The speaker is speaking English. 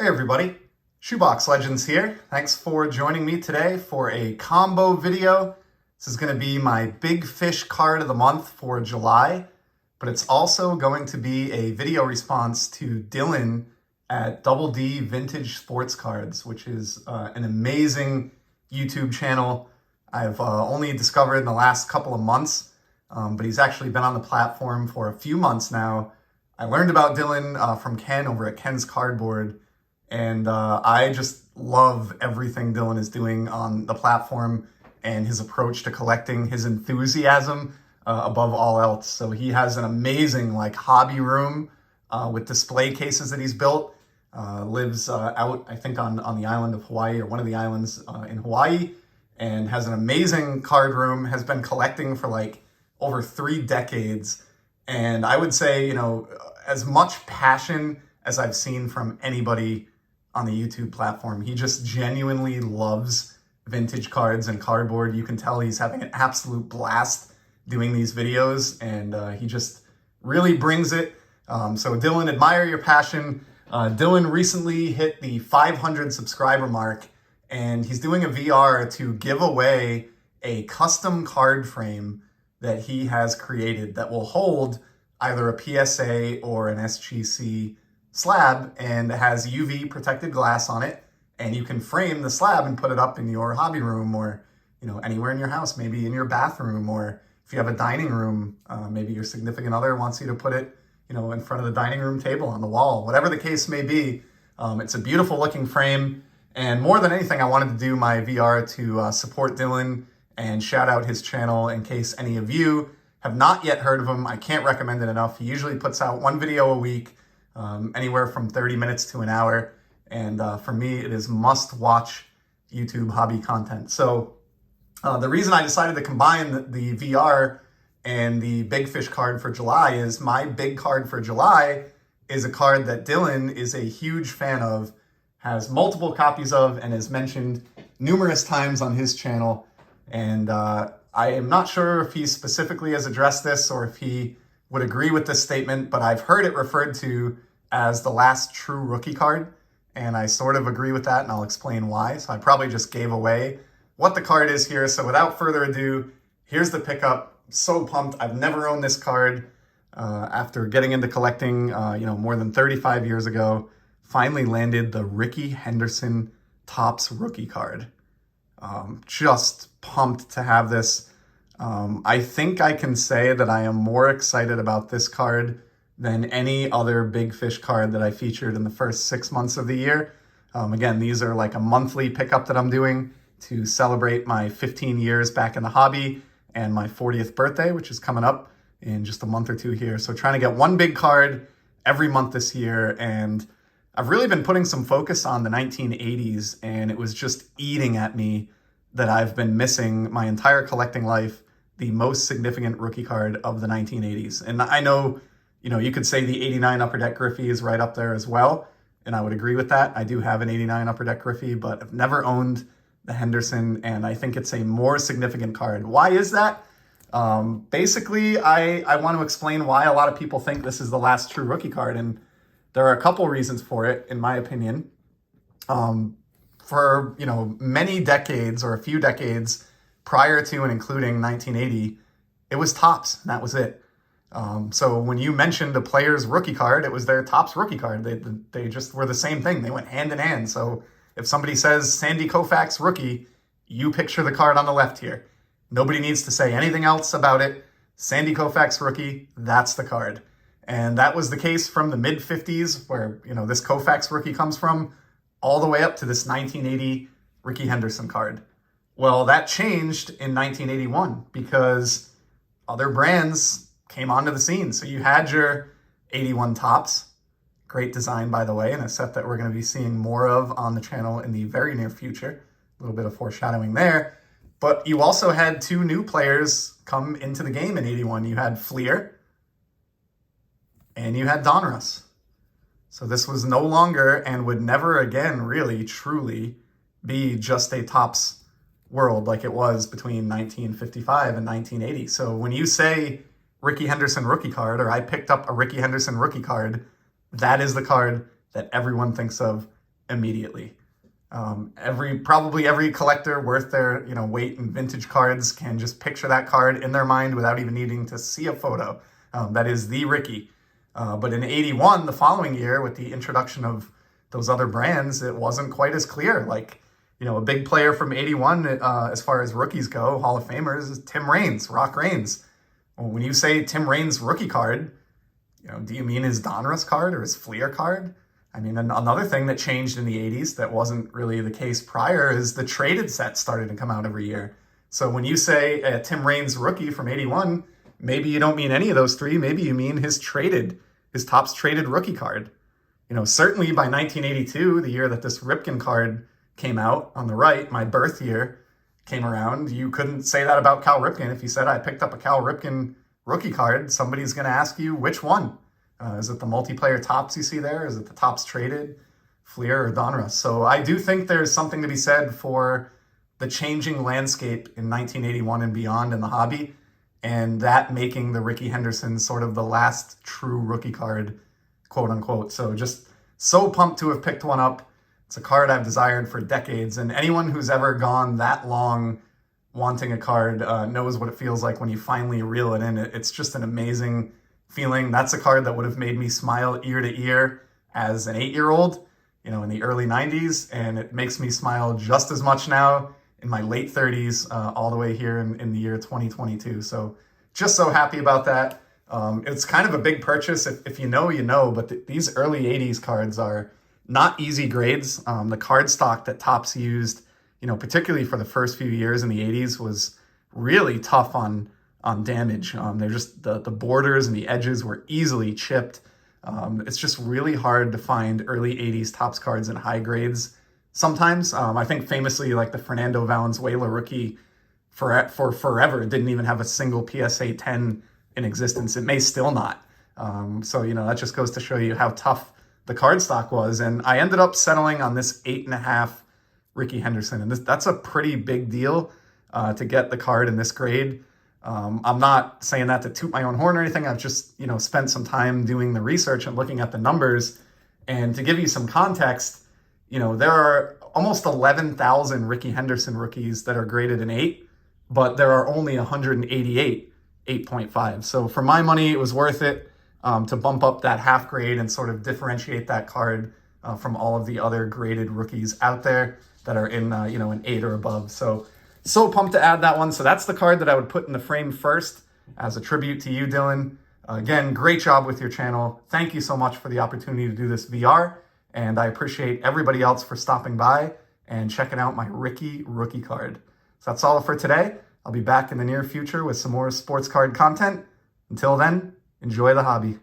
Hey everybody, Shoebox Legends here. Thanks for joining me today for a combo video. This is going to be my big fish card of the month for July, but it's also going to be a video response to Dylan at DoubleD Vintage Sports Cards, which is an amazing YouTube channel I've only discovered in the last couple of months, but he's actually been on the platform for a few months now. I learned about Dylan from Ken over at Ken's Cardboard, and I just love everything Dylan is doing on the platform and his approach to collecting, his enthusiasm above all else. So he has an amazing hobby room with display cases that he's built. Lives out, I think, on the island of Hawaii, or one of the islands in Hawaii, and has an amazing card room, has been collecting for over 3 decades. And I would say, as much passion as I've seen from anybody on the YouTube platform. He just genuinely loves vintage cards and cardboard. You can tell he's having an absolute blast doing these videos, and he just really brings it. So Dylan, admire your passion. Dylan recently hit the 500 subscriber mark, and he's doing a VR to give away a custom card frame that he has created that will hold either a PSA or an SGC slab, and has UV protected glass on it, and you can frame the slab and put it up in your hobby room, or anywhere in your house, maybe in your bathroom, or if you have a dining room, maybe your significant other wants you to put it in front of the dining room table on the wall, whatever the case may be. It's a beautiful looking frame, and more than anything, I wanted to do my VR to support Dylan and shout out his channel in case any of you have not yet heard of him. I can't recommend it enough. He usually puts out 1 video a week, anywhere from 30 minutes to an hour. And for me, it is must-watch YouTube hobby content. So the reason I decided to combine the VR and the Big Fish card for July is my big card for July is a card that Dylan is a huge fan of, has multiple copies of, and has mentioned numerous times on his channel. And I am not sure if he specifically has addressed this or if he would agree with this statement, but I've heard it referred to as the last true rookie card, and I sort of agree with that, and I'll explain why. So I probably just gave away what the card is here. So without further ado, here's the pickup. I'm so pumped. I've never owned this card. After getting into collecting, more than 35 years ago, finally landed the Rickey Henderson Topps rookie card. Just pumped to have this. I think I can say that I am more excited about this card than any other Big Fish card that I featured in the first 6 months of the year. Again, these are like a monthly pickup that I'm doing to celebrate my 15 years back in the hobby and my 40th birthday, which is coming up in just a month or two here. So trying to get one big card every month this year. And I've really been putting some focus on the 1980s, and it was just eating at me that I've been missing my entire collecting life the most significant rookie card of the 1980s. And I know, you could say the 89 Upper Deck Griffey is right up there as well, and I would agree with that. I do have an 89 Upper Deck Griffey, but I've never owned the Henderson, and I think it's a more significant card. Why is that? Basically, I want to explain why a lot of people think this is the last true rookie card, and there are a couple reasons for it, in my opinion. For many decades, or a few decades prior to and including 1980, it was Topps, and that was it. So when you mentioned a player's rookie card, it was their Topps rookie card. They just were the same thing. They went hand in hand. So if somebody says Sandy Koufax rookie, you picture the card on the left here. Nobody needs to say anything else about it. Sandy Koufax rookie, that's the card. And that was the case from the mid-50s, where this Koufax rookie comes from, all the way up to this 1980 Rickey Henderson card. Well, that changed in 1981 because other brands came onto the scene. So you had your 81 Topps, great design, by the way, and a set that we're going to be seeing more of on the channel in the very near future. A little bit of foreshadowing there. But you also had 2 new players come into the game in 81. You had Fleer and you had Donruss. So this was no longer, and would never again really truly be, just a Topps world like it was between 1955 and 1980. So when you say Rickey Henderson rookie card, or I picked up a Rickey Henderson rookie card, that is the card that everyone thinks of immediately. Probably every collector worth their weight in vintage cards can just picture that card in their mind without even needing to see a photo. That is the Ricky. But in 81, the following year, with the introduction of those other brands, it wasn't quite as clear. Like, a big player from 81, as far as rookies go, Hall of Famers, is Tim Raines, Rock Raines. Well, when you say Tim Raines rookie card, do you mean his Donruss card or his Fleer card? I mean, another thing that changed in the 80s that wasn't really the case prior is the traded sets started to come out every year. So when you say a Tim Raines rookie from 81, maybe you don't mean any of those three. Maybe you mean his Topps traded rookie card. Certainly by 1982, the year that this Ripken card came out on the right, my birth year came around, you couldn't say that about Cal Ripken. If you said I picked up a Cal Ripken rookie card, somebody's going to ask you which one. Is it the multiplayer Topps you see there? Is it the Topps traded, Fleer, or Donruss? So I do think there's something to be said for the changing landscape in 1981 and beyond in the hobby, and that making the Ricky Henderson sort of the last true rookie card, quote unquote. So just so pumped to have picked one up. It's a card I've desired for decades, and anyone who's ever gone that long wanting a card knows what it feels like when you finally reel it in. It's just an amazing feeling. That's a card that would have made me smile ear to ear as an 8-year-old, in the early 90s, and it makes me smile just as much now in my late 30s, all the way here in the year 2022. So just so happy about that. It's kind of a big purchase. If you know, but these early 80s cards are not easy grades. The card stock that Topps used, particularly for the first few years in the 80s, was really tough on damage. They're just, the borders and the edges were easily chipped. It's just really hard to find early 80s Topps cards in high grades sometimes. I think famously, like the Fernando Valenzuela rookie for forever didn't even have a single PSA 10 in existence. It may still not. So that just goes to show you how tough the card stock was. And I ended up settling on this 8.5 Ricky Henderson. And that's a pretty big deal to get the card in this grade. I'm not saying that to toot my own horn or anything. I've just, spent some time doing the research and looking at the numbers. And to give you some context, there are almost 11,000 Ricky Henderson rookies that are graded an 8, but there are only 188 8.5. So for my money, it was worth it to bump up that half grade and sort of differentiate that card from all of the other graded rookies out there that are in, an 8 or above. So pumped to add that one. So that's the card that I would put in the frame first as a tribute to you, Dylan. Again, great job with your channel. Thank you so much for the opportunity to do this VR. And I appreciate everybody else for stopping by and checking out my Ricky rookie card. So that's all for today. I'll be back in the near future with some more sports card content. Until then, enjoy the hobby.